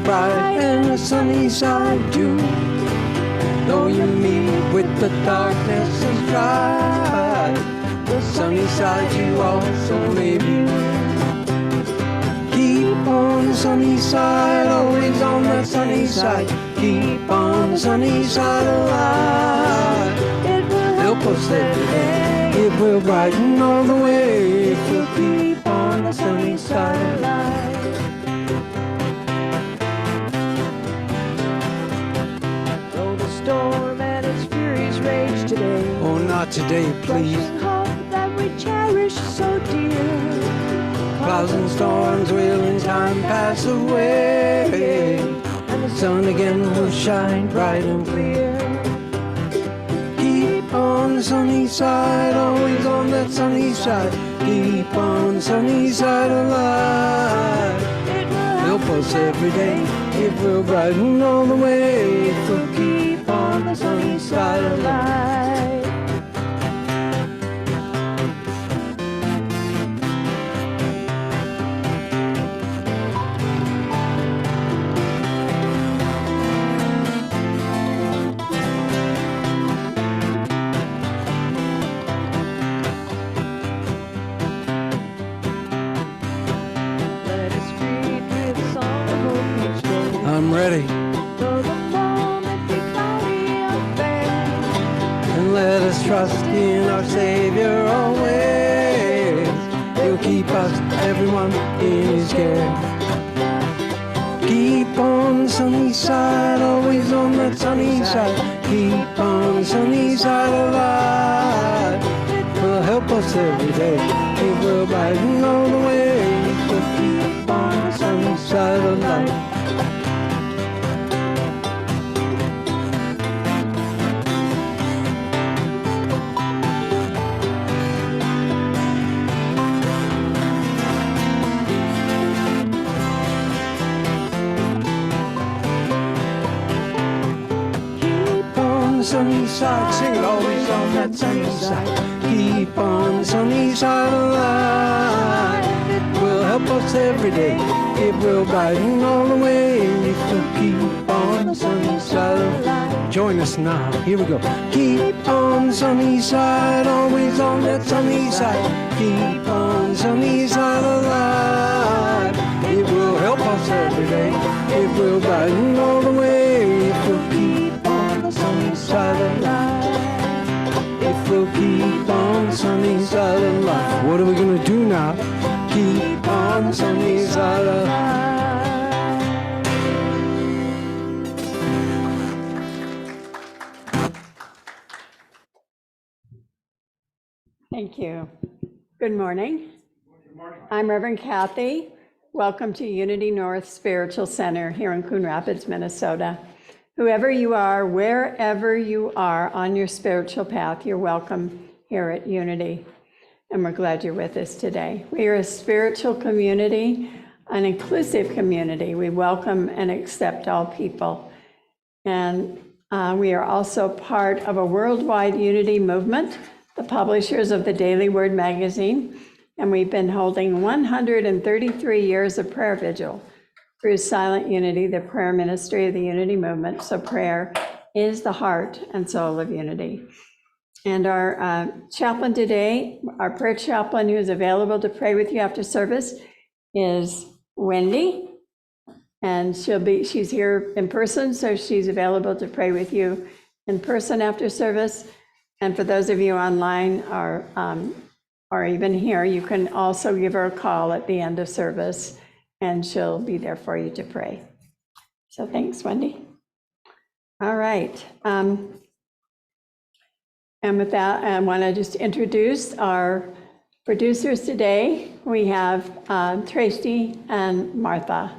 bright and the sunny side too. Though you meet with the darkness and strife, the sunny side you also may view. Keep on the sunny side, always on that sunny side. Keep on the sunny side of life. It will help us every day. It will brighten all the way if we'll keep on the sunny side of life. Though the storm and its furies rage today, oh, not today, please. Hope that we cherish so dear. Clouds and storms will in time pass away, and the sun again will shine bright and clear. Keep on the sunny side, always on that sunny side. Keep on the sunny side of life. It will help us every day. It will brighten all the way if we'll keep on the sunny side of life. I'm ready. Though the moment be cloudy and fair, and let us trust in our Savior always. He'll keep us, everyone, in His care. Keep on the sunny side, always on that sunny side. Keep on the sunny side of life. It will help us every day. It will brighten all the way. We'll keep on the sunny side of life. Sunny side, sing it, always on that sunny side. Keep on the sunny side of life. It will help us every day. It will brighten all the way if we'll keep on the sunny side of life. Join us now. Here we go. Keep on the sunny side, always on that sunny side. Keep on the sunny side of life. It will help us every day. It will brighten all the way if we'll keep on the sunny side of life. If we'll keep on the sunny side of life. What are we going to do now? Keep on the sunny side of life. Thank you. Good morning. Good morning. I'm Reverend Kathy. Welcome to Unity North Spiritual Center here in Coon Rapids, Minnesota. Whoever you are, wherever you are on your spiritual path, you're welcome here at Unity. And we're glad you're with us today. We are a spiritual community, an inclusive community. We welcome and accept all people. And we are also part of a worldwide unity movement, the publishers of the Daily Word magazine. And we've been holding 133 years of prayer vigil through Silent Unity, the prayer ministry of the Unity movement. So prayer is the heart and soul of unity. And our chaplain today, our prayer chaplain who is available to pray with you after service is Wendy. And she's here in person, so she's available to pray with you in person after service. And for those of you online or even here, you can also give her a call at the end of service, and she'll be there for you to pray. So thanks, Wendy. All right. And with that, I want to just introduce our producers today. We have Tracy and Martha.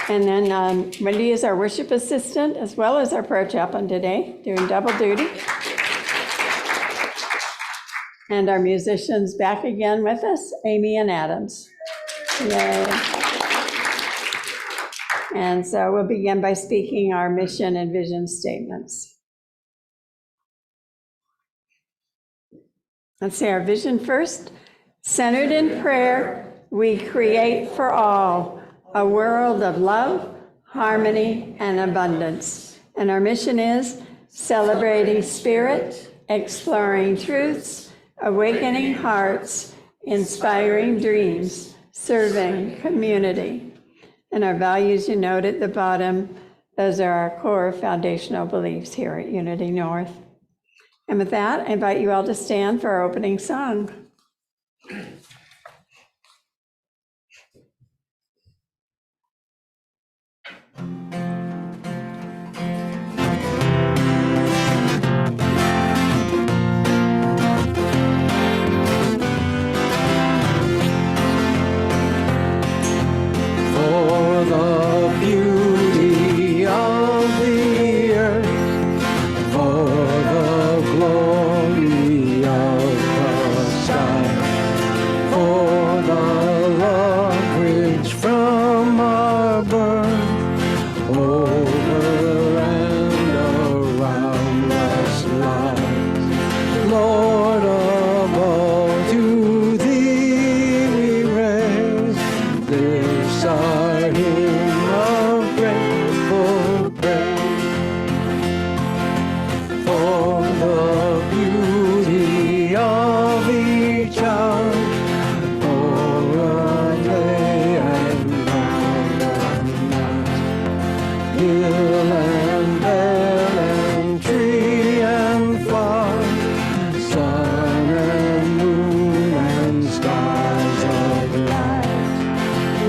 And then Wendy is our worship assistant as well as our prayer chaplain today, doing double duty. And our musicians back again with us, Amy and Adams. Yay. And so we'll begin by speaking our mission and vision statements. Let's say our vision first. Centered in prayer, we create for all a world of love, harmony, and abundance. And our mission is celebrating spirit, exploring truths, awakening hearts, inspiring dreams, serving community. And our values you note at the bottom, those are our core foundational beliefs here at Unity North. And with that, I invite you all to stand for our opening song. For the beauty of the earth, for the glory of the sky, for the love which from our birth over and around us lies. Lord of all, to thee we raise this our hymn of grateful praise. For the beauty of each hour, for a day and night, hill and dale and tree and flower, sun and moon and stars of light.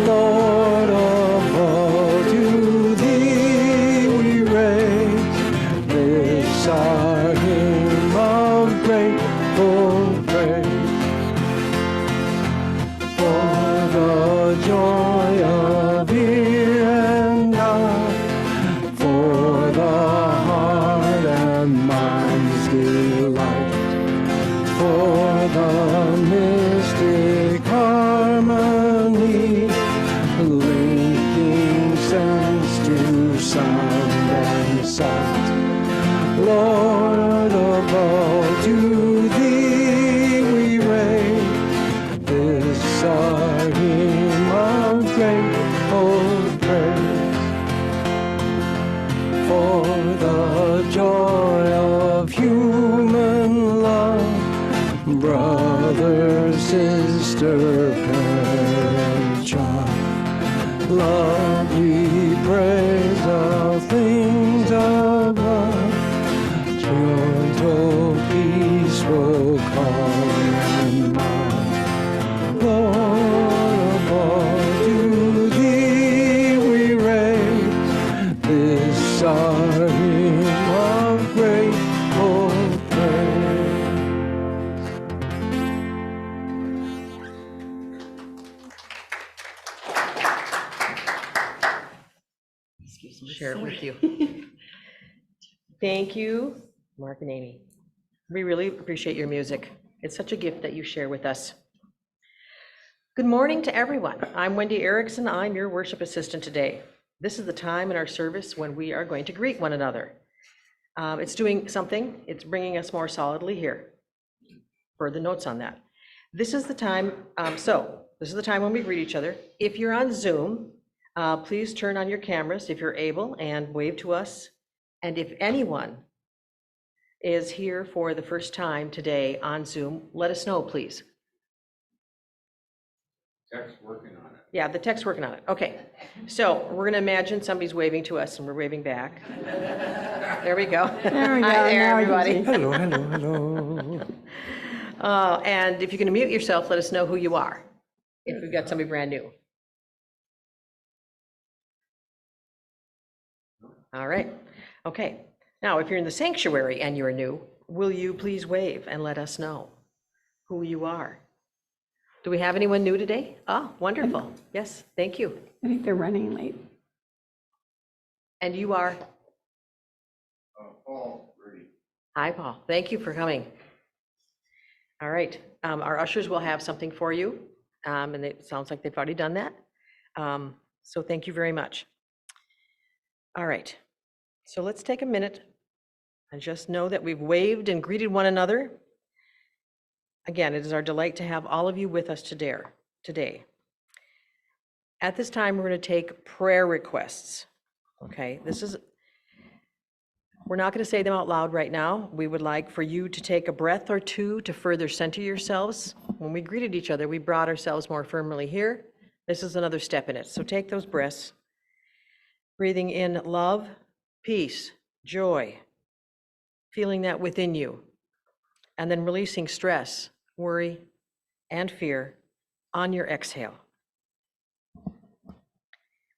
Lord of all, to thee we raise this our hymn of grateful praise. For the joy of ear and eye, for the heart and mind's delight, for the mystic harmony, linking sense to sound and sight. Lord of all, to thee we raise this our hymn of grateful praise. For the joy of human love, brother, sister, parent, child, love we praise all things above, gentle, peaceful, calm and mild. Lord of all, to thee we raise this our hymn of grateful praise. Share it with you. Thank you, Mark and Amy. We really appreciate your music. It's such a gift that you share with us. Good morning to everyone. I'm Wendy Erickson. I'm your worship assistant today. This is the time in our service when we are going to greet one another. It's doing something. It's bringing us more solidly here. Further notes on that. This is the time. This is the time when we greet each other. If you're on Zoom, please turn on your cameras if you're able and wave to us. And if anyone is here for the first time today on Zoom, let us know, please. Tech's working on it. Yeah, the tech's working on it. Okay, so we're gonna imagine somebody's waving to us and we're waving back. There we go. There we go. Hi there, Now we can everybody. see. Hello, hello, hello. And if you're gonna mute yourself, let us know who you are, if we've got somebody brand new. All right, okay. Now, if you're in the sanctuary and you're new, will you please wave and let us know who you are? Do we have anyone new today? Oh, wonderful. Yes, thank you. I think they're running late. And you are? Paul, Rudy. Hi, Paul. Thank you for coming. All right. Our ushers will have something for you, and it sounds like they've already done that. So thank you very much. All right. So let's take a minute and just know that we've waved and greeted one another. Again, it is our delight to have all of you with us today. At this time, we're going to take prayer requests. Okay, we're not going to say them out loud right now. We would like for you to take a breath or two to further center yourselves. When we greeted each other, we brought ourselves more firmly here. This is another step in it. So take those breaths, breathing in love, peace, joy, feeling that within you, and then releasing stress, worry, and fear on your exhale.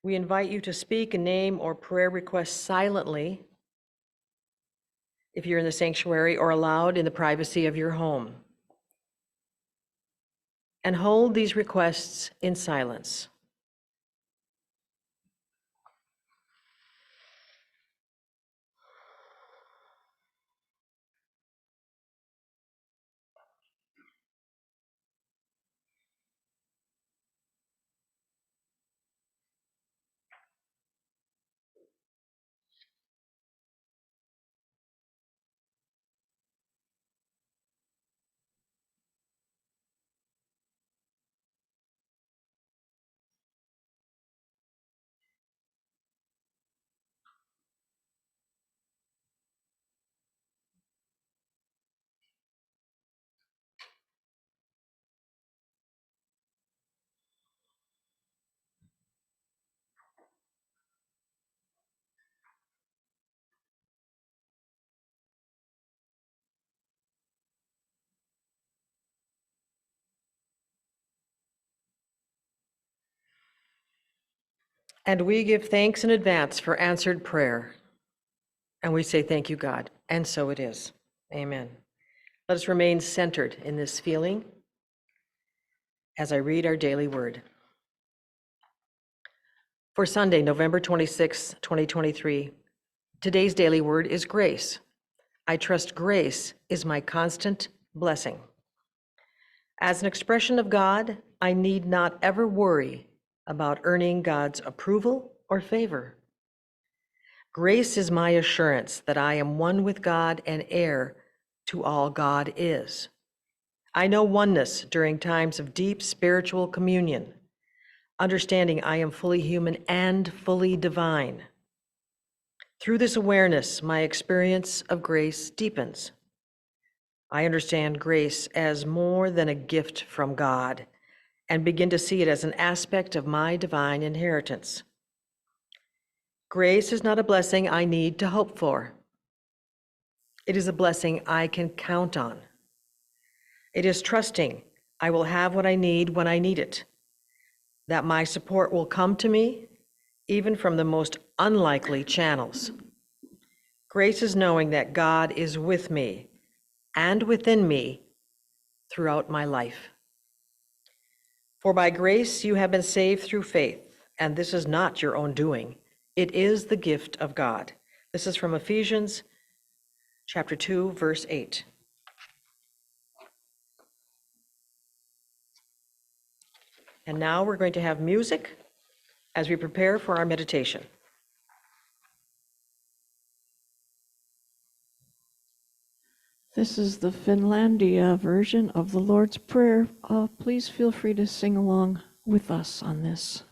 We invite you to speak a name or prayer request silently if you're in the sanctuary, or aloud in the privacy of your home. And hold these requests in silence. And we give thanks in advance for answered prayer. And we say, thank you, God. And so it is. Amen. Let us remain centered in this feeling as I read our daily word. For Sunday, November 26, 2023, today's daily word is grace. I trust grace is my constant blessing. As an expression of God, I need not ever worry about earning God's approval or favor. Grace is my assurance that I am one with God and heir to all God is. I know oneness during times of deep spiritual communion, understanding I am fully human and fully divine. Through this awareness, my experience of grace deepens. I understand grace as more than a gift from God and begin to see it as an aspect of my divine inheritance. Grace is not a blessing I need to hope for. It is a blessing I can count on. It is trusting I will have what I need when I need it, that my support will come to me, even from the most unlikely channels. Grace is knowing that God is with me and within me throughout my life. For by grace you have been saved through faith, and this is not your own doing. It is the gift of God. This is from Ephesians chapter 2, verse 8. And now we're going to have music as we prepare for our meditation. This is the Finlandia version of the Lord's Prayer. Please feel free to sing along with us on this.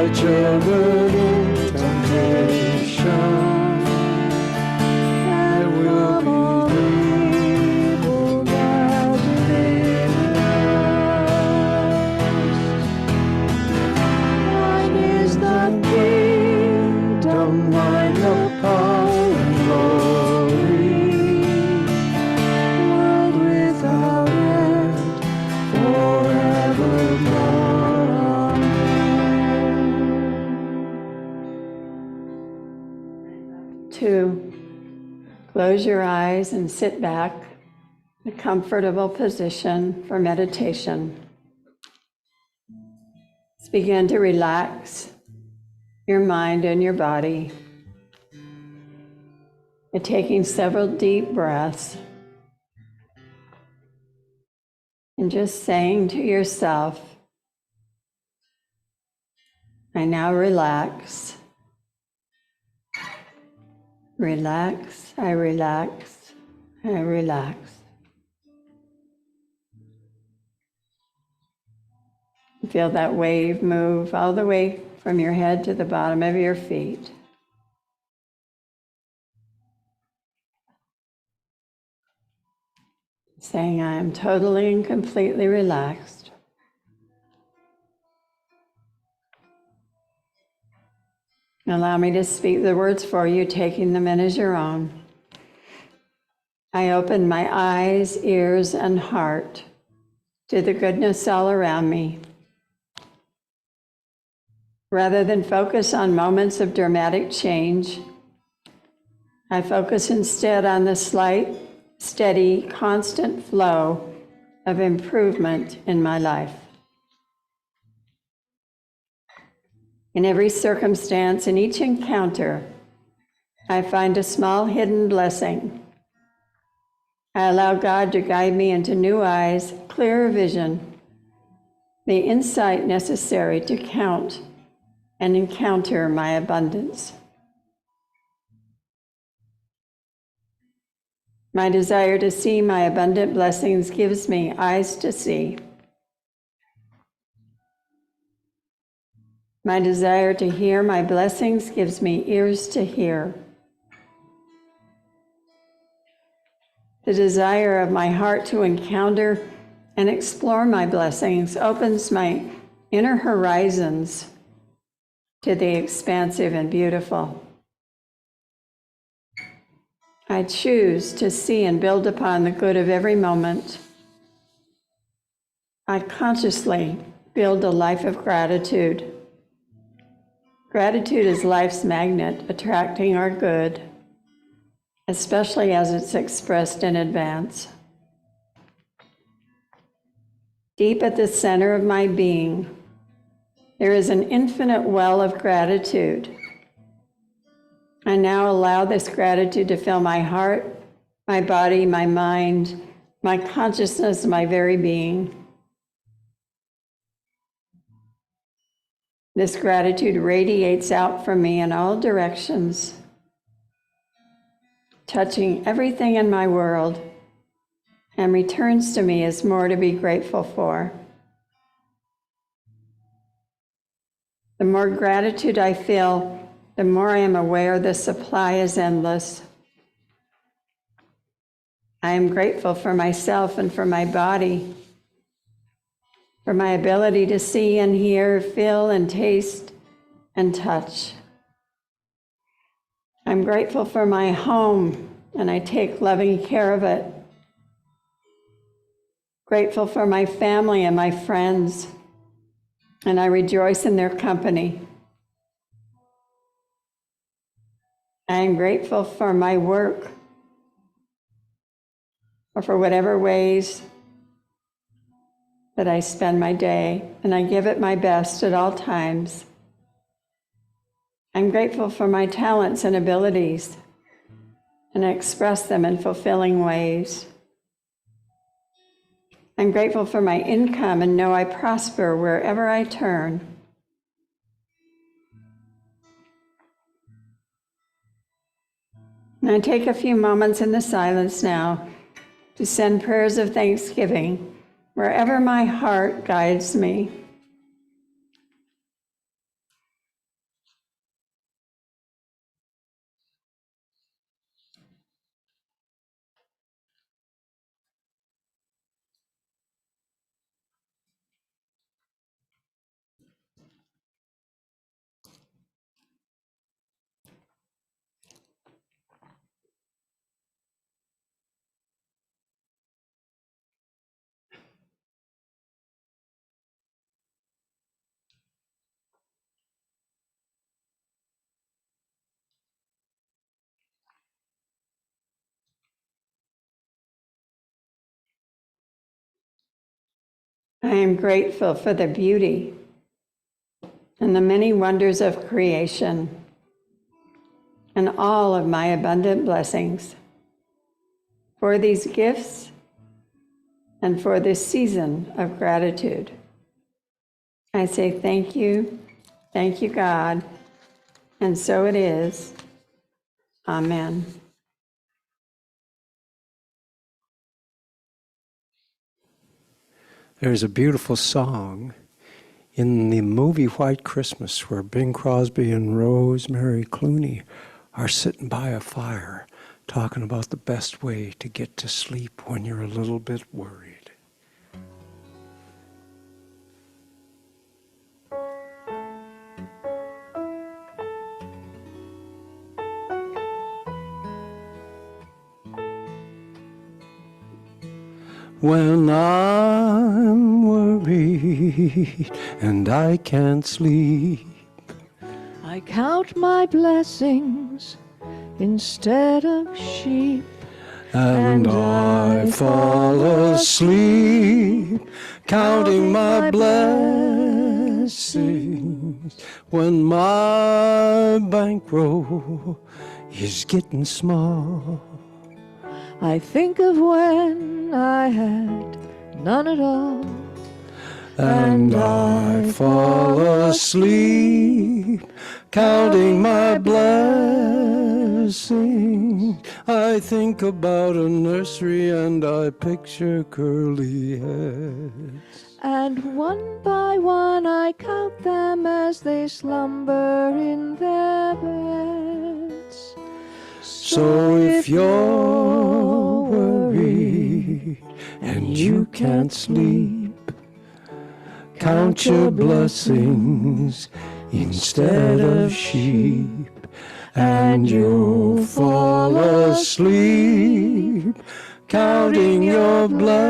such a burning temptation that will be evil gradually lost. Thine is the kingdom, thine the power and glory, world without end, forevermore. Amen. 2. Close your eyes and sit back in a comfortable position for meditation. Let's begin to relax your mind and your body by taking several deep breaths and just saying to yourself, I now relax. Relax, I relax, I relax. Feel that wave move all the way from your head to the bottom of your feet. Saying, I am totally and completely relaxed. Allow me to speak the words for you, taking them in as your own. I open my eyes, ears, and heart to the goodness all around me. Rather than focus on moments of dramatic change, I focus instead on the slight, steady, constant flow of improvement in my life. In every circumstance, in each encounter, I find a small hidden blessing. I allow God to guide me into new eyes, clearer vision, the insight necessary to count and encounter my abundance. My desire to see my abundant blessings gives me eyes to see. My desire to hear my blessings gives me ears to hear. The desire of my heart to encounter and explore my blessings opens my inner horizons to the expansive and beautiful. I choose to see and build upon the good of every moment. I consciously build a life of gratitude. Gratitude is life's magnet, attracting our good, especially as it's expressed in advance. Deep at the center of my being, there is an infinite well of gratitude. I now allow this gratitude to fill my heart, my body, my mind, my consciousness, my very being. This gratitude radiates out from me in all directions, touching everything in my world, and returns to me as more to be grateful for. The more gratitude I feel, the more I am aware the supply is endless. I am grateful for myself and for my body, for my ability to see and hear, feel and taste and touch. I'm grateful for my home, and I take loving care of it. Grateful for my family and my friends, and I rejoice in their company. I am grateful for my work, or for whatever ways that I spend my day, and I give it my best at all times. I'm grateful for my talents and abilities, and I express them in fulfilling ways. I'm grateful for my income and know I prosper wherever I turn. And I take a few moments in the silence now to send prayers of thanksgiving wherever my heart guides me. I am grateful for the beauty and the many wonders of creation and all of my abundant blessings, for these gifts and for this season of gratitude. I say thank you, God, and so it is. Amen. There's a beautiful song in the movie White Christmas where Bing Crosby and Rosemary Clooney are sitting by a fire talking about the best way to get to sleep when you're a little bit worried. When I'm worried and I can't sleep, I count my blessings instead of sheep, and I fall asleep counting my blessings when my bankroll is getting small. I think of when I had none at all, And I fall asleep counting my blessings. I think about a nursery and I picture curly heads. and one by one I count them as they slumber in their beds. So if you're worried and you can't sleep, count your blessings instead of sheep, and you'll fall asleep counting your blessings.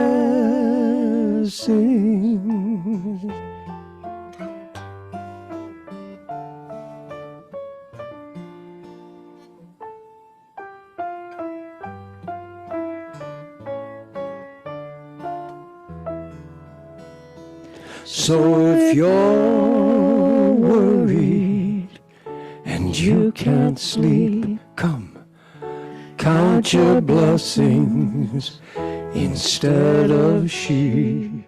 So if you're worried and you can't sleep, come, count your blessings instead of sheep,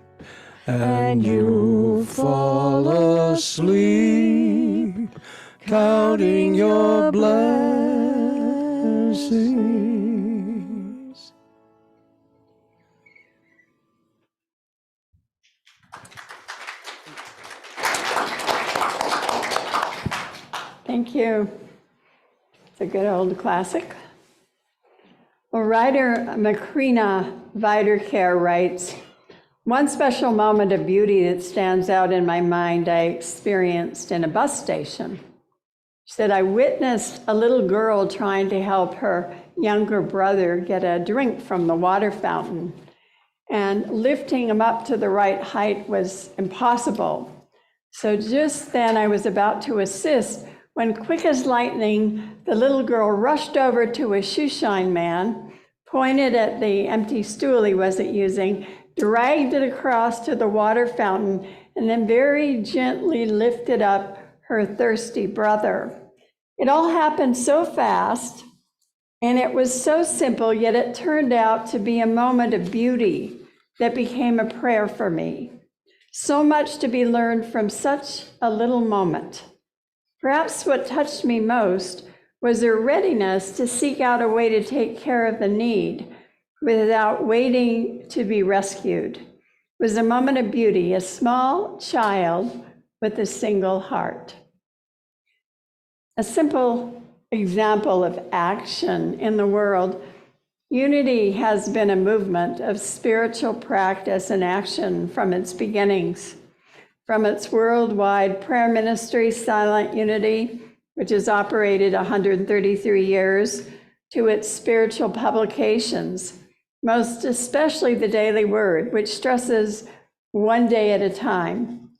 and you'll fall asleep counting your blessings. Thank you. It's a good old classic. Well, writer Macrina Vidercare writes, one special moment of beauty that stands out in my mind I experienced in a bus station. She said, I witnessed a little girl trying to help her younger brother get a drink from the water fountain, and lifting him up to the right height was impossible. So just then I was about to assist when, quick as lightning, the little girl rushed over to a shoeshine man, pointed at the empty stool he wasn't using, dragged it across to the water fountain, and then very gently lifted up her thirsty brother. It all happened so fast, and it was so simple, yet it turned out to be a moment of beauty that became a prayer for me. So much to be learned from such a little moment. Perhaps what touched me most was their readiness to seek out a way to take care of the need without waiting to be rescued. It was a moment of beauty, a small child with a single heart. A simple example of action in the world. Unity has been a movement of spiritual practice and action from its beginnings. From its worldwide prayer ministry, Silent Unity, which has operated 133 years, to its spiritual publications, most especially the Daily Word, which stresses one day at a time,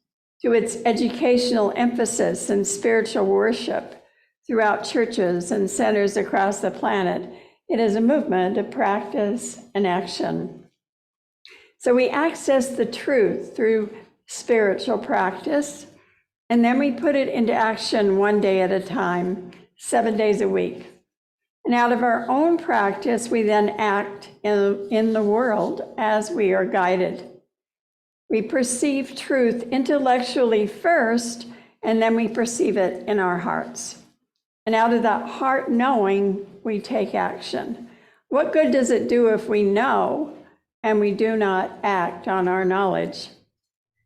to its educational emphasis in spiritual worship throughout churches and centers across the planet. It is a movement of practice and action. So we access the truth through spiritual practice, and then we put it into action one day at a time, 7 days a week. And out of our own practice, we then act in the world as we are guided. We perceive truth intellectually first, and then we perceive it in our hearts. And out of that heart knowing, we take action. What good does it do if we know and we do not act on our knowledge?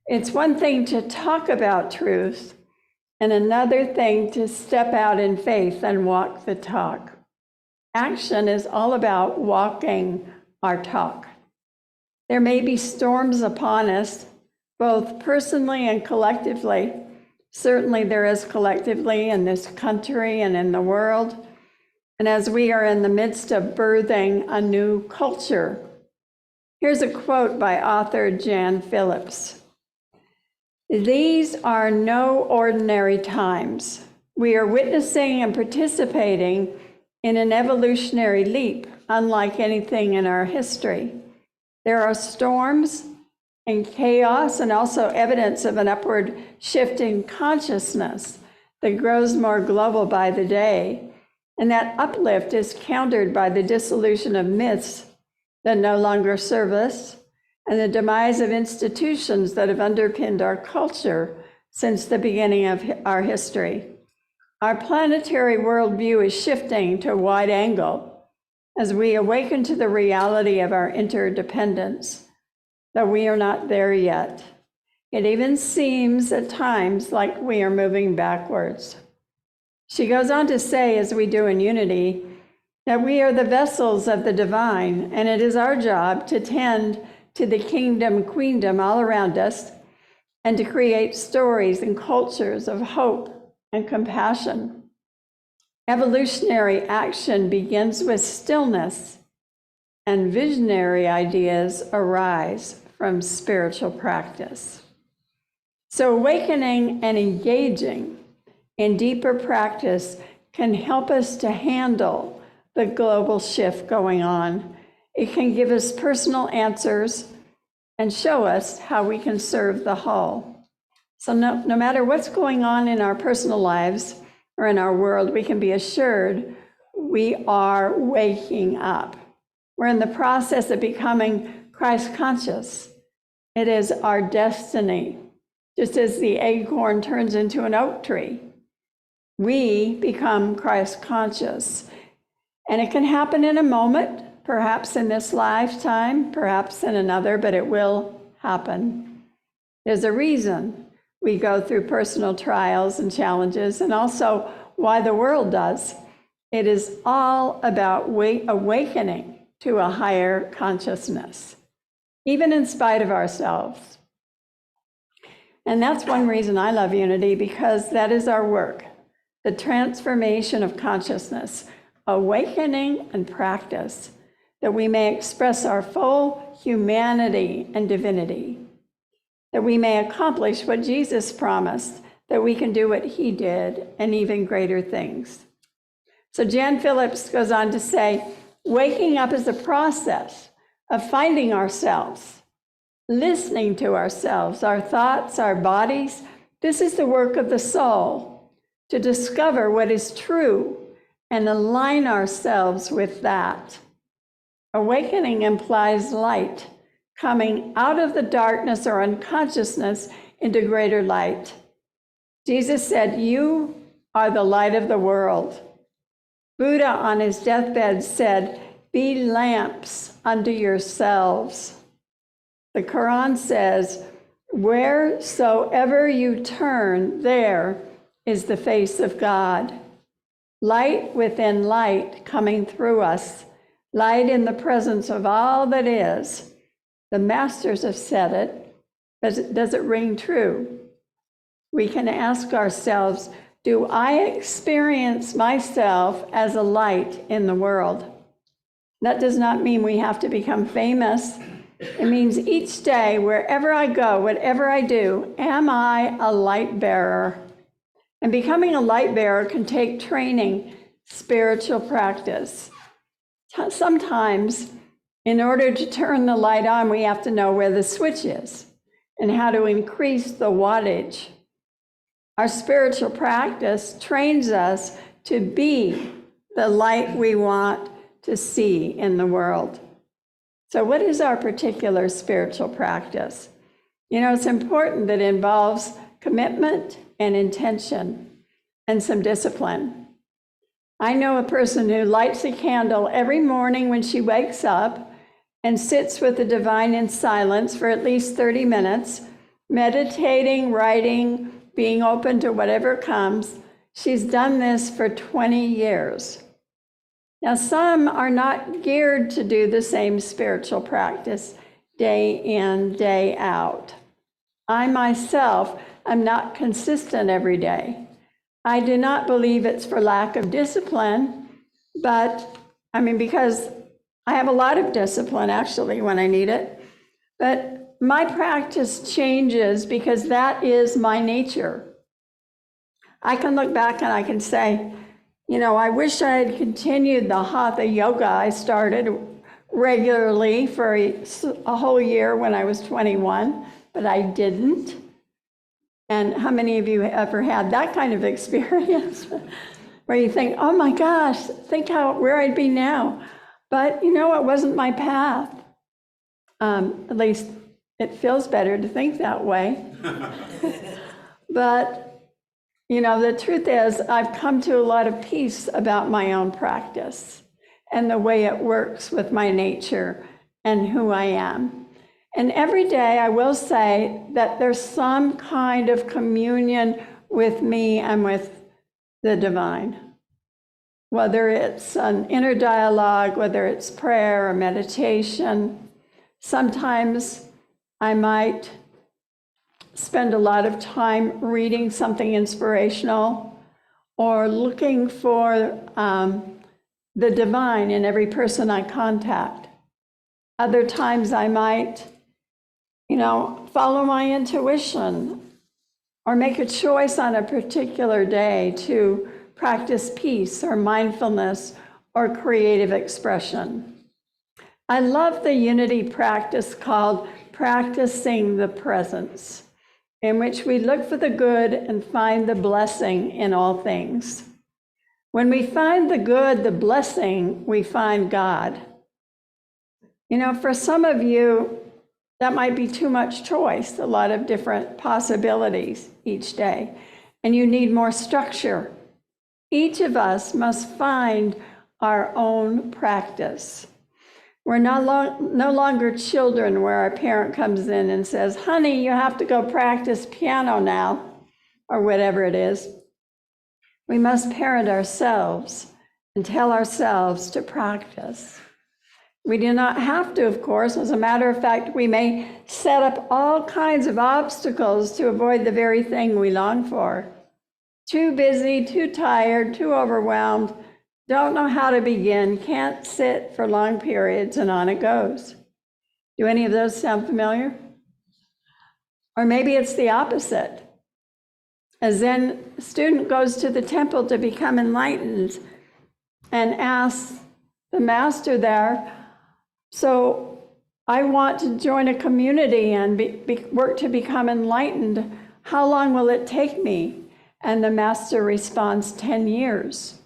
It's one thing to talk about truth, and another thing to step out in faith and walk the talk. Action is all about walking our talk. There may be storms upon us, both personally and collectively. Certainly there is collectively in this country and in the world. And as we are in the midst of birthing a new culture, here's a quote by author Jan Phillips. "These are no ordinary times. We are witnessing and participating in an evolutionary leap unlike anything in our history. There are storms and chaos and also evidence of an upward shift in consciousness that grows more global by the day. And that uplift is countered by the dissolution of myths that no longer serve us and the demise of institutions that have underpinned our culture since the beginning of our history. Our planetary worldview is shifting to a wide angle as we awaken to the reality of our interdependence, though we are not there yet. It even seems at times like we are moving backwards." She goes on to say, as we do in Unity, that we are the vessels of the divine, and it is our job to tend to the kingdom, queendom all around us, and to create stories and cultures of hope and compassion. Evolutionary action begins with stillness, and visionary ideas arise from spiritual practice. So awakening and engaging in deeper practice can help us to handle the global shift going on. It can give us personal answers and show us how we can serve the whole. So no matter what's going on in our personal lives or in our world, we can be assured we are waking up. We're in the process of becoming Christ conscious. It is our destiny. Just as the acorn turns into an oak tree, we become Christ conscious. And it can happen in a moment, perhaps in this lifetime, perhaps in another, but it will happen. There's a reason we go through personal trials and challenges, and also why the world does. It is all about awakening to a higher consciousness, even in spite of ourselves. And that's one reason I love Unity, because that is our work, the transformation of consciousness, awakening and practice, that we may express our full humanity and divinity, that we may accomplish what Jesus promised, that we can do what he did and even greater things. So Jan Phillips goes on to say, waking up is a process of finding ourselves, listening to ourselves, our thoughts, our bodies. This is the work of the soul, to discover what is true and align ourselves with that. Awakening implies light, coming out of the darkness or unconsciousness into greater light. Jesus said, "You are the light of the world." Buddha on his deathbed said, "Be lamps unto yourselves." The Quran says, "Wheresoever you turn, there is the face of God." Light within light coming through us, light in the presence of all that is. The masters have said it, but does it ring true? We can ask ourselves, do I experience myself as a light in the world? That does not mean we have to become famous. It means each day, wherever I go, whatever I do, am I a light bearer? And becoming a light bearer can take training, spiritual practice. Sometimes In order to turn the light on, we have to know where the switch is and how to increase the wattage. Our spiritual practice trains us to be the light we want to see in the world. So what is our particular spiritual practice? You know, it's important that it involves commitment and intention and some discipline. I know a person who lights a candle every morning when she wakes up and sits with the divine in silence for at least 30 minutes, meditating, writing, being open to whatever comes. She's done this for 20 years. Now, some are not geared to do the same spiritual practice day in, day out. I myself am not consistent every day. I do not believe it's for lack of discipline, but because I have a lot of discipline actually when I need it, but my practice changes because that is my nature. I can look back and I can say, you know, I wish I had continued the hatha yoga I started regularly for a whole year when I was 21, but I didn't. And how many of you ever had that kind of experience where you think, oh my gosh, think where I'd be now. But you know, it wasn't my path. At least it feels better to think that way. But you know, the truth is, I've come to a lot of peace about my own practice and the way it works with my nature and who I am. And every day I will say that there's some kind of communion with me and with the divine. Whether it's an inner dialogue, whether it's prayer or meditation. Sometimes I might spend a lot of time reading something inspirational or looking for the divine in every person I contact. Other times I might, you know, follow my intuition or make a choice on a particular day to practice peace or mindfulness or creative expression. I love the unity practice called practicing the presence, in which we look for the good and find the blessing in all things. When we find the good, the blessing, we find God. You know, for some of you, that might be too much choice, a lot of different possibilities each day, and you need more structure. Each of us must find our own practice. We're no longer children where our parent comes in and says, honey, you have to go practice piano now, or whatever it is. We must parent ourselves and tell ourselves to practice. We do not have to, of course. As a matter of fact, we may set up all kinds of obstacles to avoid the very thing we long for. Too busy, too tired, too overwhelmed, don't know how to begin, can't sit for long periods, and on it goes. Do any of those sound familiar? Or maybe it's the opposite. A Zen student goes to the temple to become enlightened and asks the master there, so I want to join a community and work to become enlightened. How long will it take me? And the master responds, 10 years.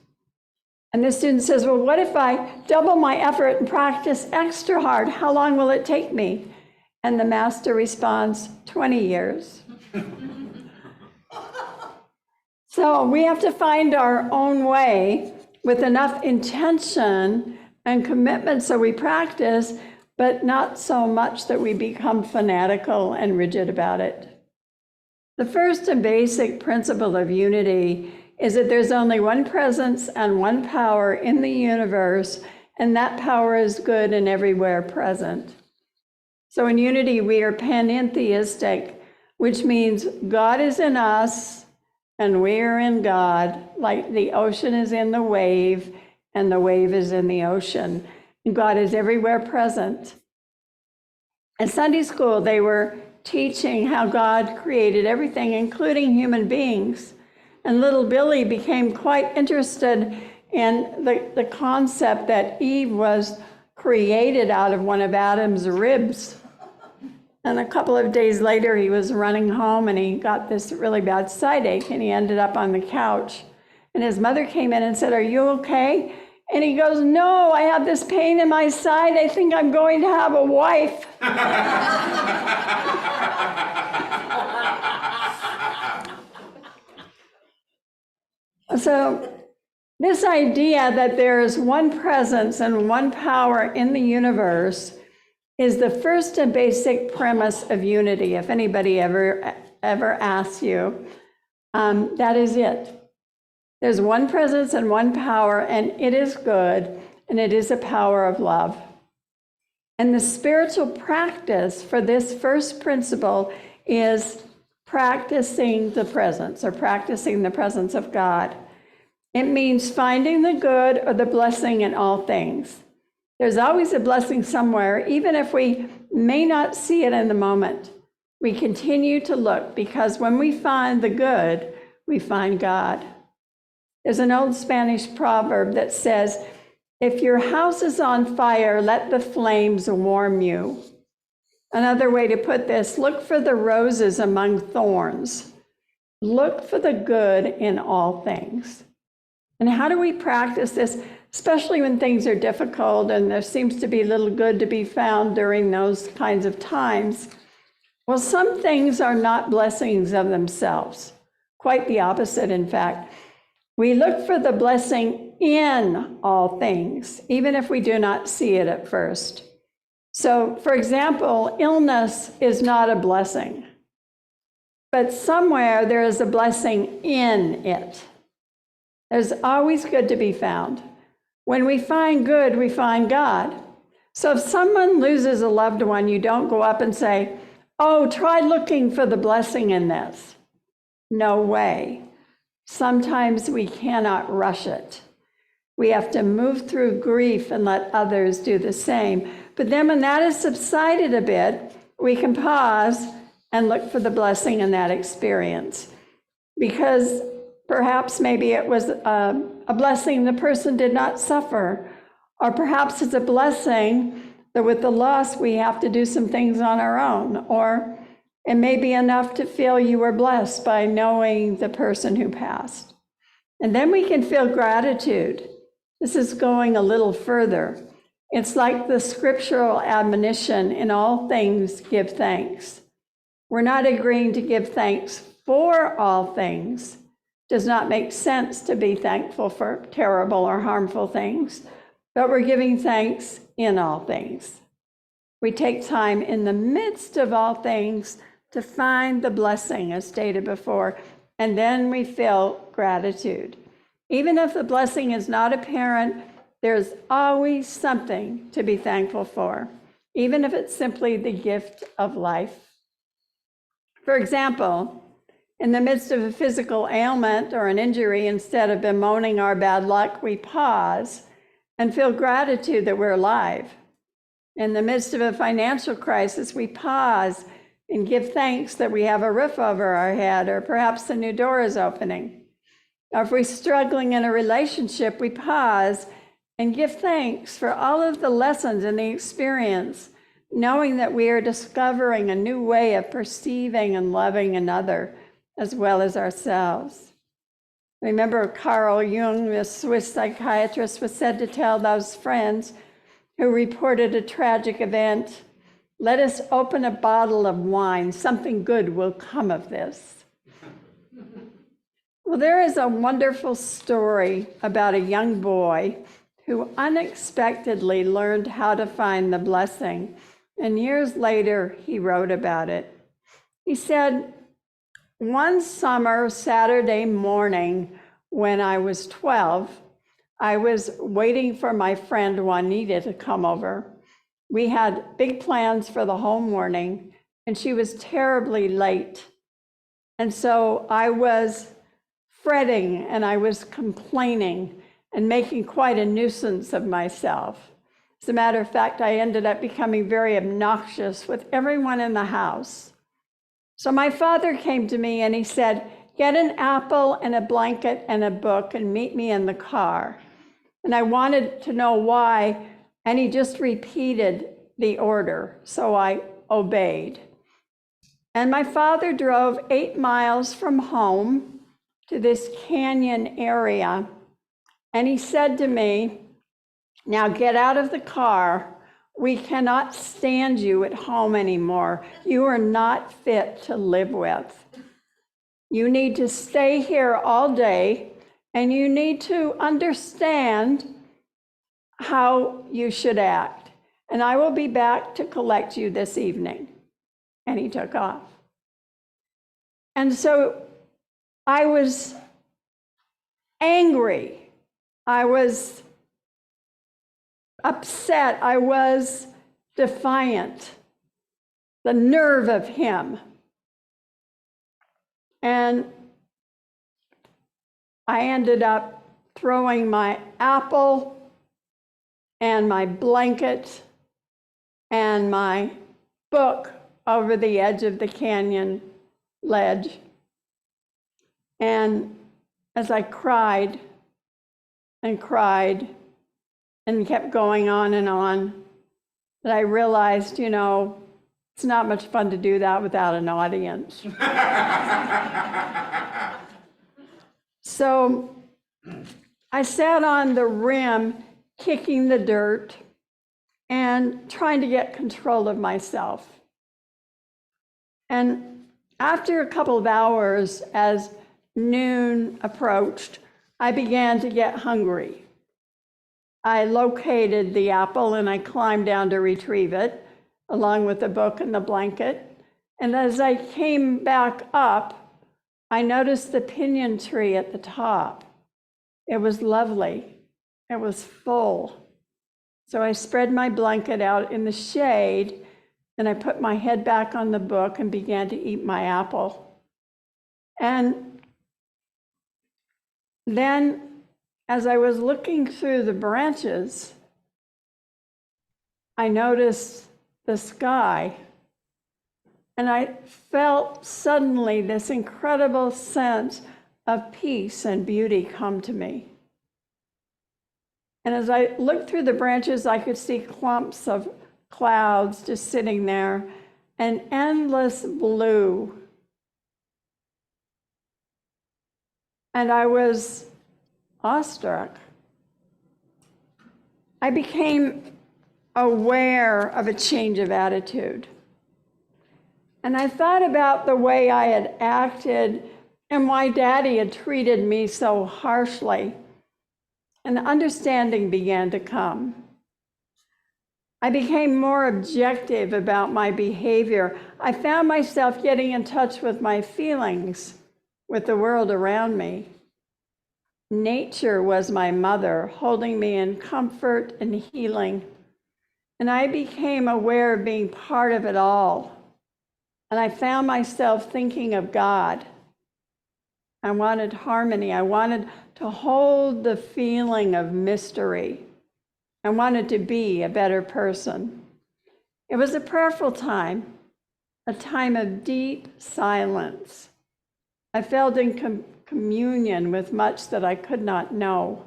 And the student says, well, what if I double my effort and practice extra hard? How long will it take me? And the master responds, 20 years. So we have to find our own way with enough intention and commitment so we practice, but not so much that we become fanatical and rigid about it. The first and basic principle of unity is that there's only one presence and one power in the universe, and that power is good and everywhere present. So in unity, we are panentheistic, which means God is in us and we are in God, like the ocean is in the wave and the wave is in the ocean. And God is everywhere present. In Sunday school, they were teaching how God created everything, including human beings. And little Billy became quite interested in the concept that Eve was created out of one of Adam's ribs. And a couple of days later, he was running home and he got this really bad side ache and he ended up on the couch. And his mother came in and said, "Are you okay?" And he goes, "No, I have this pain in my side. I think I'm going to have a wife." So this idea that there is one presence and one power in the universe is the first and basic premise of unity. If anybody ever asks you, that is it. There's one presence and one power, and it is good, and it is a power of love. And the spiritual practice for this first principle is practicing the presence, or practicing the presence of God. It means finding the good or the blessing in all things. There's always a blessing somewhere, even if we may not see it in the moment. We continue to look, because when we find the good, we find God. There's an old Spanish proverb that says, "If your house is on fire, let the flames warm you." Another way to put this, look for the roses among thorns. Look for the good in all things. And how do we practice this, especially when things are difficult and there seems to be little good to be found during those kinds of times? Well, some things are not blessings of themselves. Quite the opposite, in fact. We look for the blessing in all things, even if we do not see it at first. So, for example, illness is not a blessing, but somewhere there is a blessing in it. There's always good to be found. When we find good, we find God. So if someone loses a loved one, you don't go up and say, "Oh, try looking for the blessing in this." No way. Sometimes we cannot rush it. We have to move through grief and let others do the same. But then when that has subsided a bit, we can pause and look for the blessing in that experience. Because perhaps maybe it was a blessing the person did not suffer, or perhaps it's a blessing that with the loss we have to do some things on our own, or it may be enough to feel you were blessed by knowing the person who passed. And then we can feel gratitude. This is going a little further. It's like the scriptural admonition, "In all things give thanks." We're not agreeing to give thanks for all things. Does not make sense to be thankful for terrible or harmful things, but we're giving thanks in all things. We take time in the midst of all things to find the blessing, as stated before, and then we feel gratitude. Even if the blessing is not apparent, there's always something to be thankful for, even if it's simply the gift of life. For example, in the midst of a physical ailment or an injury, instead of bemoaning our bad luck, we pause and feel gratitude that we're alive. In the midst of a financial crisis, we pause and give thanks that we have a roof over our head, or perhaps a new door is opening. Or if we're struggling in a relationship, we pause and give thanks for all of the lessons in the experience, knowing that we are discovering a new way of perceiving and loving another as well as ourselves. Remember, Carl Jung, the Swiss psychiatrist, was said to tell those friends who reported a tragic event, "Let us open a bottle of wine. Something good will come of this." Well, there is a wonderful story about a young boy who unexpectedly learned how to find the blessing, and years later, he wrote about it. He said, "One summer Saturday morning when I was 12, I was waiting for my friend Juanita to come over. We had big plans for the whole morning, and she was terribly late. And so I was fretting and I was complaining and making quite a nuisance of myself. As a matter of fact, I ended up becoming very obnoxious with everyone in the house. So my father came to me and he said, 'Get an apple and a blanket and a book and meet me in the car.' And I wanted to know why And he just repeated the order, so I obeyed. And my father drove 8 miles from home to this canyon area. And he said to me, "Now get out of the car. We cannot stand you at home anymore. You are not fit to live with. You need to stay here all day, and you need to understand how you should act. And I will be back to collect you this evening." And he took off. And so I was angry. I was upset. I was defiant. The nerve of him. And I ended up throwing my apple and my blanket and my book over the edge of the canyon ledge. And as I cried and kept going on, that I realized, it's not much fun to do that without an audience. So I sat on the rim, kicking the dirt and trying to get control of myself. And after a couple of hours, as noon approached, I began to get hungry. I located the apple and I climbed down to retrieve it, along with the book and the blanket. And as I came back up, I noticed the pinyon tree at the top. It was lovely. It was full. So I spread my blanket out in the shade, and I put my head back on the book and began to eat my apple. And then, as I was looking through the branches, I noticed the sky, and I felt suddenly this incredible sense of peace and beauty come to me. And as I looked through the branches, I could see clumps of clouds just sitting there, and endless blue. And I was awestruck. I became aware of a change of attitude. And I thought about the way I had acted and why Daddy had treated me so harshly. And understanding began to come. I became more objective about my behavior. I found myself getting in touch with my feelings, with the world around me. Nature was my mother, holding me in comfort and healing. And I became aware of being part of it all. And I found myself thinking of God. I wanted harmony. I wanted to hold the feeling of mystery. I wanted to be a better person. It was a prayerful time, a time of deep silence. I felt in communion with much that I could not know,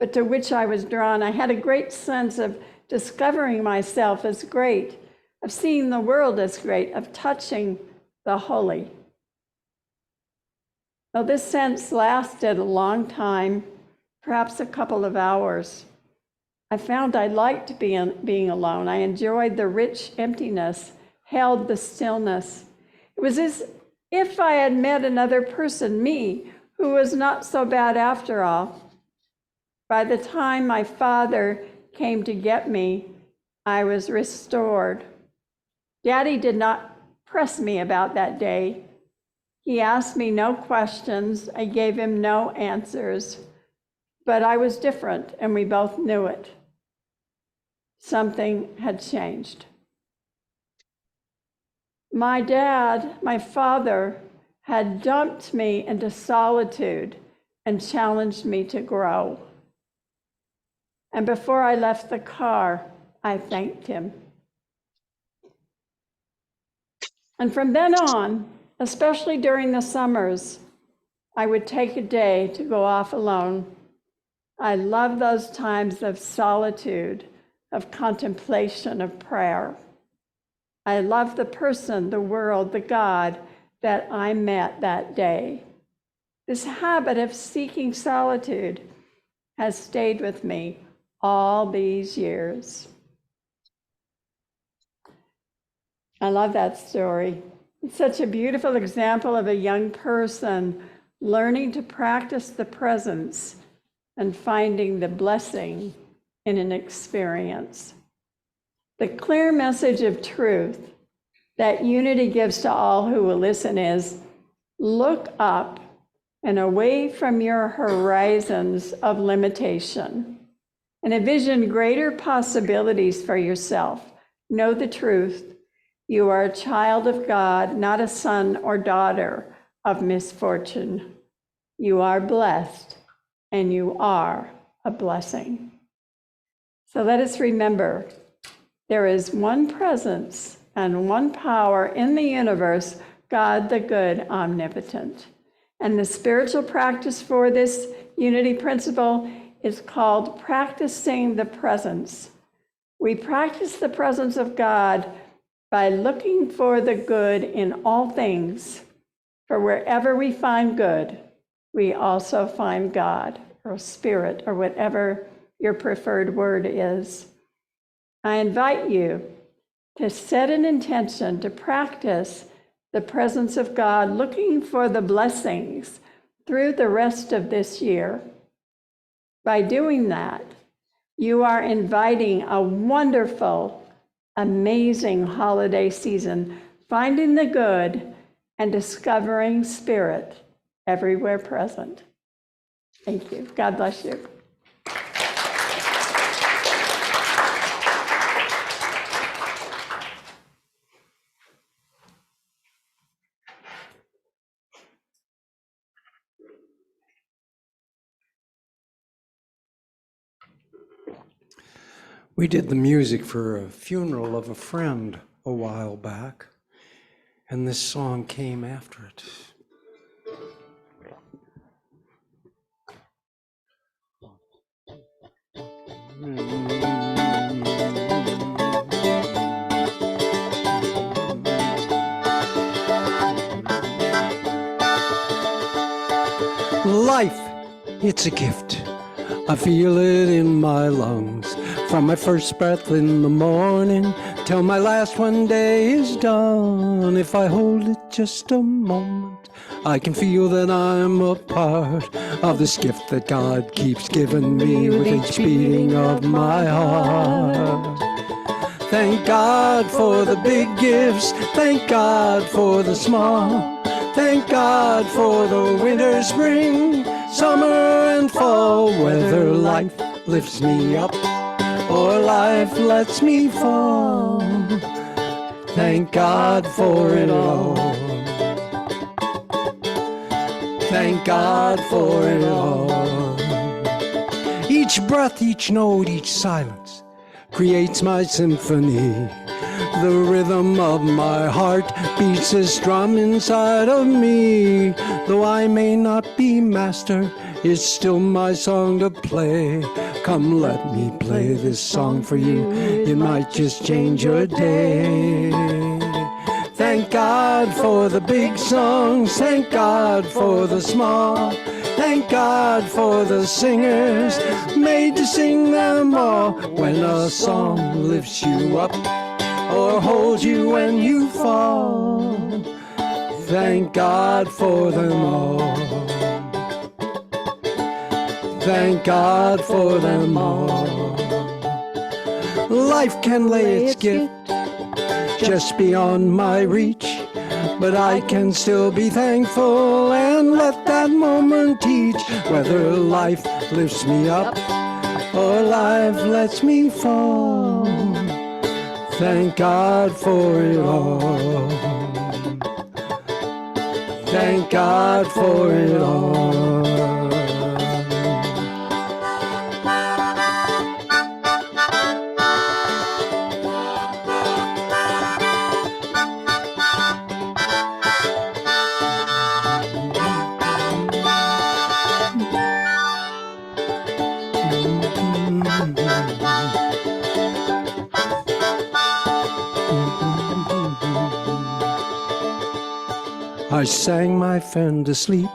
but to which I was drawn. I had a great sense of discovering myself as great, of seeing the world as great, of touching the holy. Well, this sense lasted a long time, perhaps a couple of hours. I found I liked being alone. I enjoyed the rich emptiness, held the stillness. It was as if I had met another person, me, who was not so bad after all. By the time my father came to get me, I was restored. Daddy did not press me about that day. He asked me no questions. I gave him no answers. But I was different, and we both knew it. Something had changed. My dad, my father, had dumped me into solitude and challenged me to grow. And before I left the car, I thanked him. And from then on, especially during the summers, I would take a day to go off alone. I love those times of solitude, of contemplation, of prayer. I love the person, the world, the God that I met that day. This habit of seeking solitude has stayed with me all these years. I love that story. It's such a beautiful example of a young person learning to practice the presence and finding the blessing in an experience. The clear message of truth that Unity gives to all who will listen is, look up and away from your horizons of limitation and envision greater possibilities for yourself. Know the truth. You are a child of God, not a son or daughter of misfortune. You are blessed and you are a blessing. So let us remember, there is one presence and one power in the universe, God the good, omnipotent. And the spiritual practice for this unity principle is called practicing the presence. We practice the presence of God by looking for the good in all things. For wherever we find good, we also find God or spirit or whatever your preferred word is. I invite you to set an intention to practice the presence of God, looking for the blessings through the rest of this year. By doing that, you are inviting a wonderful, amazing holiday season, finding the good and discovering spirit everywhere present. Thank you. God bless you. We did the music for a funeral of a friend a while back, and this song came after it. Life, it's a gift. I feel it in my lungs. From my first breath in the morning till my last one day is done. If I hold it just a moment, I can feel that I'm a part of this gift that God keeps giving me with each beating of my heart. Thank God for the big gifts, thank God for the small. Thank God for the winter, spring, summer and fall weather. Life lifts me up or life lets me fall. Thank God for it all. Thank God for it all. Each breath, each note, each silence creates my symphony. The rhythm of my heart beats this drum inside of me. Though I may not be master, it's still my song to play. Come, let me play this song for you. It might just change your day. Thank God for the big songs. Thank God for the small. Thank God for the singers made to sing them all. When a song lifts you up or holds you when you fall, thank God for them all. Thank God for them all. Life can lay its gift just beyond my reach, but I can still be thankful and let that moment teach whether life lifts me up or life lets me fall. Thank God for it all. Thank God for it all. I sang my friend to sleep,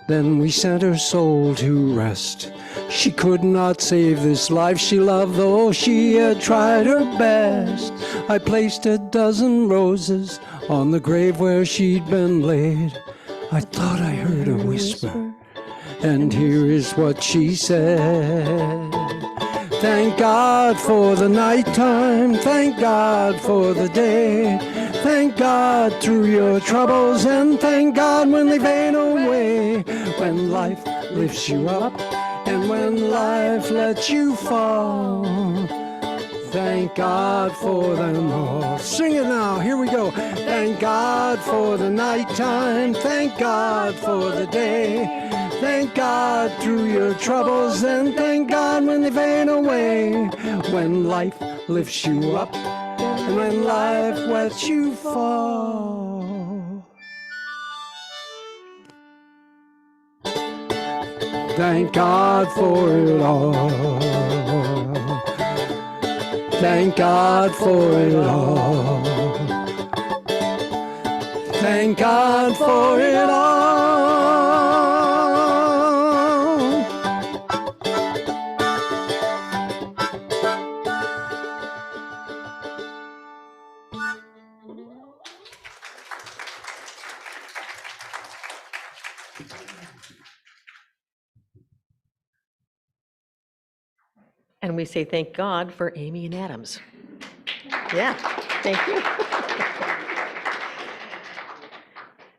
then we sent her soul to rest. She could not save this life she loved, though she had tried her best. I placed a dozen roses on the grave where she'd been laid. I thought I heard a whisper, and here is what she said. Thank God for the nighttime, thank God for the day. Thank God through your troubles, and thank God when they fade away. When life lifts you up, and when life lets you fall, thank God for them all. Sing it now, here we go. Thank God for the nighttime, thank God for the day. Thank God through your troubles, and thank God when they fade away. When life lifts you up, and when life lets you fall, thank God for it all. Thank God for it all. Thank God for it all. And we say thank God for Amy and Adams. Yeah, thank you.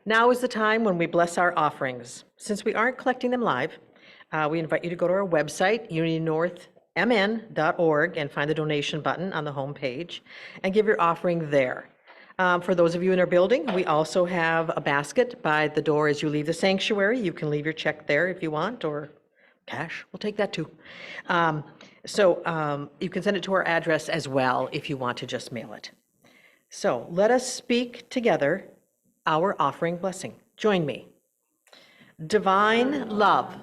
Now is the time when we bless our offerings. Since we aren't collecting them live, we invite you to go to our website, unitynorthmn.org, and find the donation button on the home page and give your offering there. For those of you in our building, we also have a basket by the door as you leave the sanctuary. You can leave your check there if you want, or cash, we'll take that too. You can send it to our address as well if you want to just mail it. So let us speak together our offering blessing. Join me. Divine love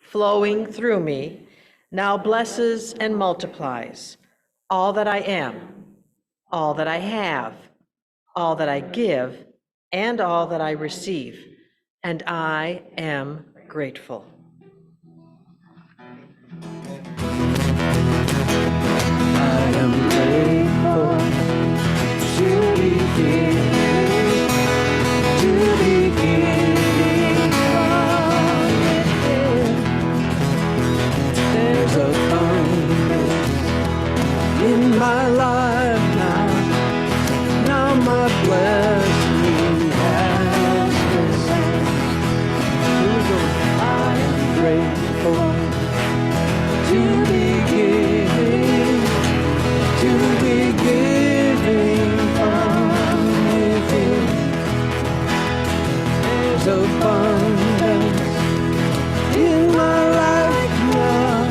flowing through me now blesses and multiplies all that I am, all that I have, all that I give, and all that I receive, and I am grateful. I am grateful to be giving, to be giving from within. There's abundance in my life now. Now my blessing has been sent. Here we go. I am grateful to be giving, to be giving from within. There's abundance in my life now.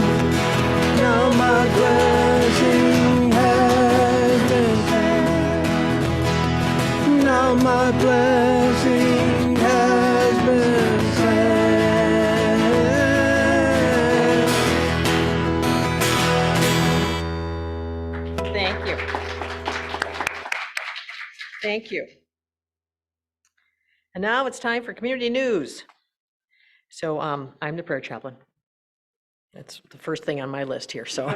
Now my blessing has been sent. Now my blessing has been sent. Thank you. Thank you. And now it's time for community news. So I'm the prayer chaplain. That's the first thing on my list here, so.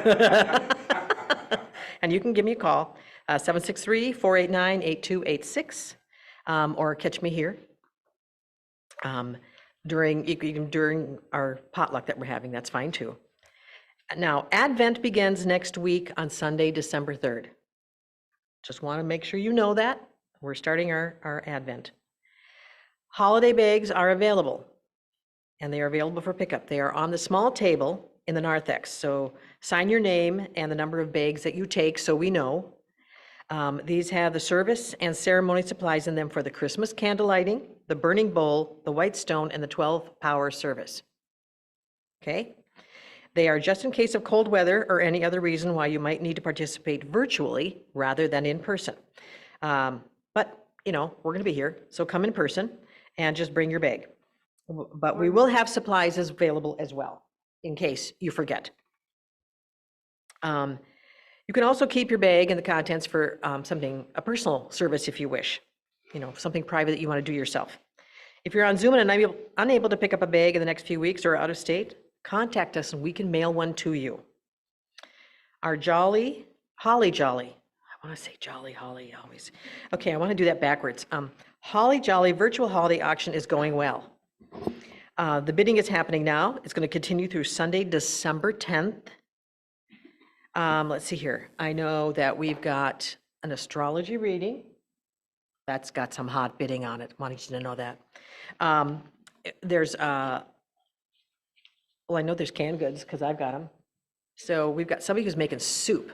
And you can give me a call, 763-489-8286, or catch me here during our potluck that we're having, that's fine too. Now, Advent begins next week on Sunday, December 3rd. Just want to make sure you know that. We're starting our Advent. Holiday bags are available, and they are available for pickup. They are on the small table in the narthex. So sign your name and the number of bags that you take so we know. These have the service and ceremony supplies in them for the Christmas candle lighting, the burning bowl, the white stone, and the 12-hour service. Okay? They are just in case of cold weather or any other reason why you might need to participate virtually rather than in person. But, you know, we're going to be here, so come in person and just bring your bag. But we will have supplies available as well, in case you forget. You can also keep your bag and the contents for a personal service if you wish, you know, something private that you want to do yourself. If you're on Zoom and unable to pick up a bag in the next few weeks or out of state, contact us and we can mail one to you. Our Holly Jolly, I want to say Jolly Holly always. Okay, I want to do that backwards. Holly Jolly virtual holiday auction is going well. The bidding is happening now. It's going to continue through Sunday, December 10th. Let's see here. I know that we've got an astrology reading. That's got some hot bidding on it. Wanted you to know that. There's, well, I know there's canned goods because I've got them. So we've got somebody who's making soup.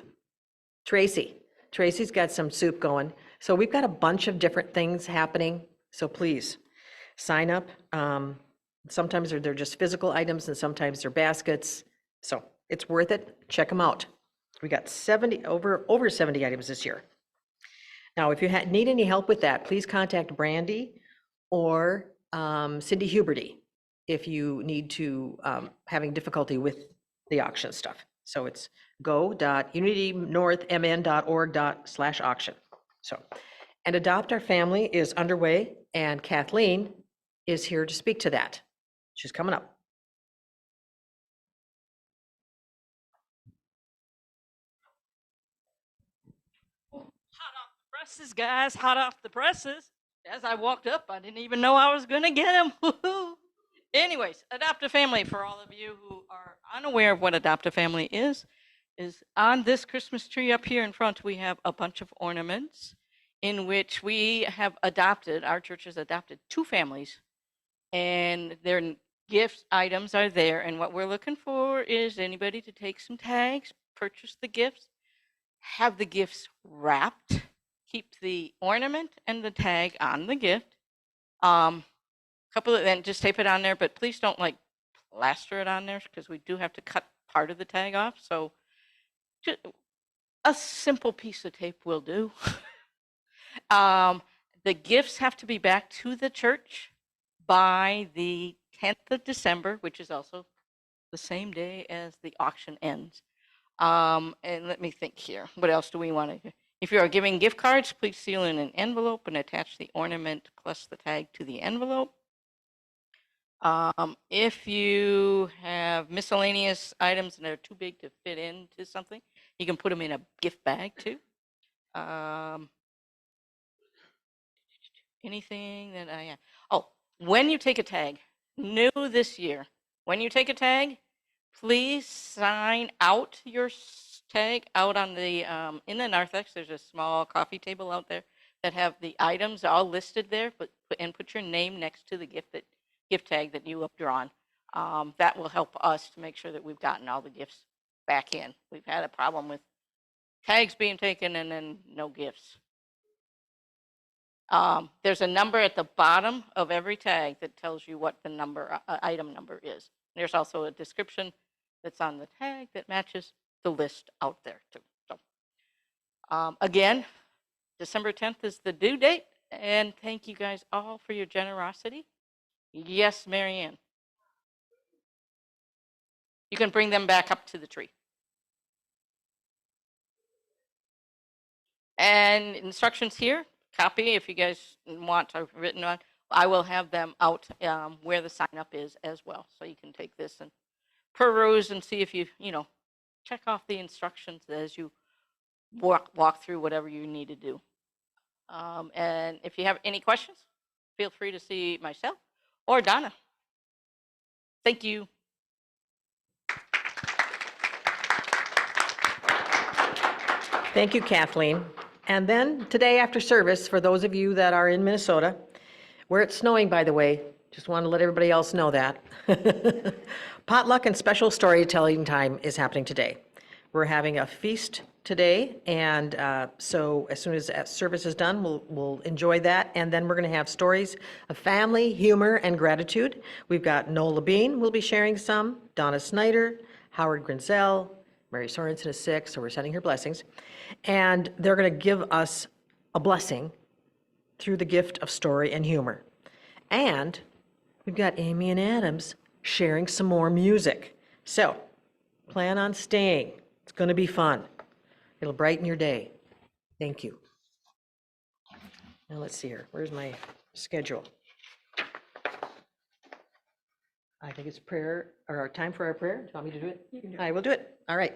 Tracy's got some soup going. So we've got a bunch of different things happening. So please sign up. Sometimes they're just physical items and sometimes they're baskets. So it's worth it. Check them out. We got over 70 items this year. Now, if you need any help with that, please contact Brandy or Cindy Huberty if you need to, having difficulty with the auction stuff. So it's go.unitynorthmn.org/auction. So, and Adopt Our Family is underway, and Kathleen is here to speak to that. She's coming up. Presses, guys, hot off the presses. As I walked up, I didn't even know I was going to get them. Anyways, Adopt a Family, for all of you who are unaware of what Adopt a Family is on this Christmas tree up here in front, we have a bunch of ornaments in which we have adopted, our church has adopted 2 families, and their gift items are there. And what we're looking for is anybody to take some tags, purchase the gifts, have the gifts wrapped, keep the ornament and the tag on the gift. Couple of, then just tape it on there, but please don't like plaster it on there because we do have to cut part of the tag off. So just a simple piece of tape will do. The gifts have to be back to the church by the 10th of December, which is also the same day as the auction ends. And let me think here. What else do we want to do? If you are giving gift cards, please seal in an envelope and attach the ornament plus the tag to the envelope. If you have miscellaneous items and they're too big to fit into something, you can put them in a gift bag too. Anything that when you take a tag, new this year, when you take a tag, please sign out your tag out on the, in the narthex, there's a small coffee table out there that have the items all listed there, and put your name next to the gift tag that you have drawn. That will help us to make sure that we've gotten all the gifts back in. We've had a problem with tags being taken and then no gifts. There's a number at the bottom of every tag that tells you what the number, item number is. There's also a description that's on the tag that matches the list out there too. So, again, December 10th is the due date, and thank you guys all for your generosity. Yes, Marianne. You can bring them back up to the tree. And instructions here, copy if you guys want to written on. I will have them out where the sign up is as well. So you can take this and peruse and see if you check off the instructions as you walk through whatever you need to do. And if you have any questions, feel free to see myself or Donna. Thank you. Thank you, Kathleen. And then today after service, for those of you that are in Minnesota, where it's snowing, by the way, just want to let everybody else know that. Potluck and special storytelling time is happening today. We're having a feast today, and so as soon as service is done, we'll enjoy that, and then we're going to have stories of family, humor, and gratitude. We've got Nola Bean will be sharing some, Donna Snyder, Howard Grinzel, Mary Sorensen is sick, so we're sending her blessings, and they're going to give us a blessing through the gift of story and humor. And we've got Amy and Adams sharing some more music. So plan on staying. It's going to be fun. It'll brighten your day. Thank you. Now let's see here. Where's my schedule? I think it's prayer, or our time for our prayer. Do you want me to do it? I will do it. All right.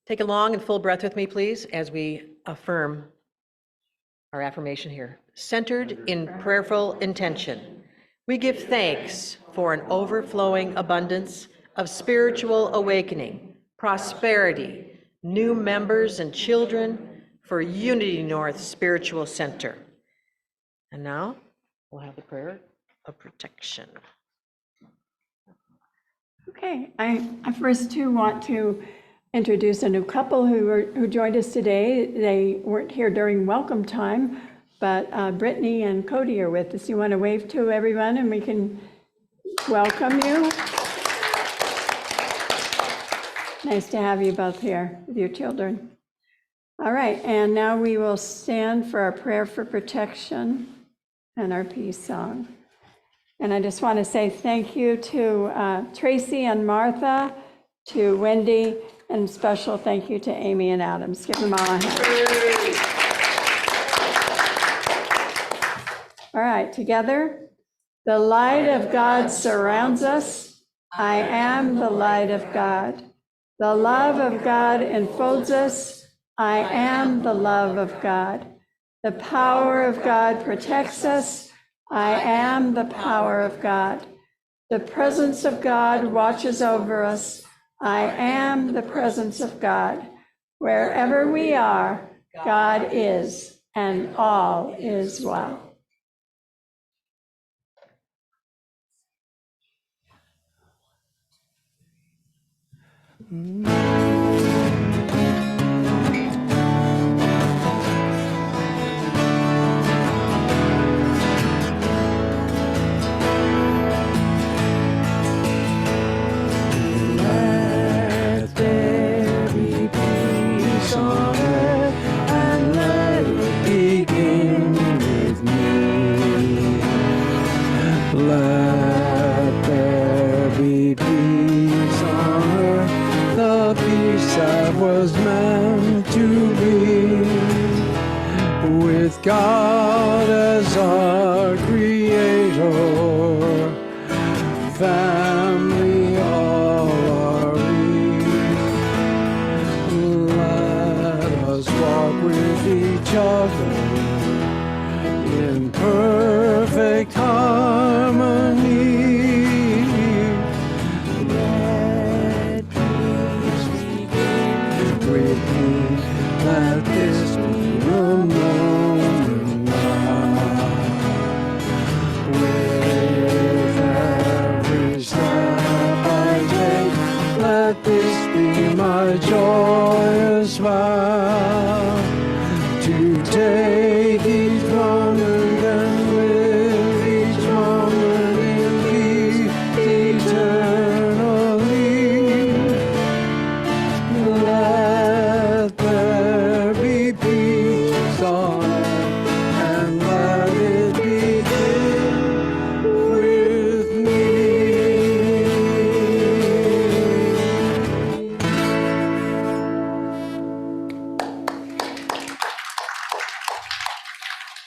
Take a long and full breath with me, please, as we affirm our affirmation here. Centered in prayerful intention, we give thanks for an overflowing abundance of spiritual awakening, prosperity, new members and children for Unity North Spiritual Center. And now we'll have the prayer of protection. Okay, I first too want to introduce a new couple who joined us today. They weren't here during welcome time, but Brittany and Cody are with us. You want to wave to everyone and we can welcome you. Nice to have you both here with your children. All right, and now we will stand for our prayer for protection and our peace song. And I just want to say thank you to Tracy and Martha, to Wendy, and special thank you to Amy and Adams. Give them all a hand. All right, together. The light of God surrounds us. I am the light of God. The love of God enfolds us. I am the love of God. The power of God protects us. I am the power of God. The presence of God watches over us. I am the presence of God. Wherever we are, God is, and all is well. Was meant to be with God as our creator, family all are we. Let us walk with each other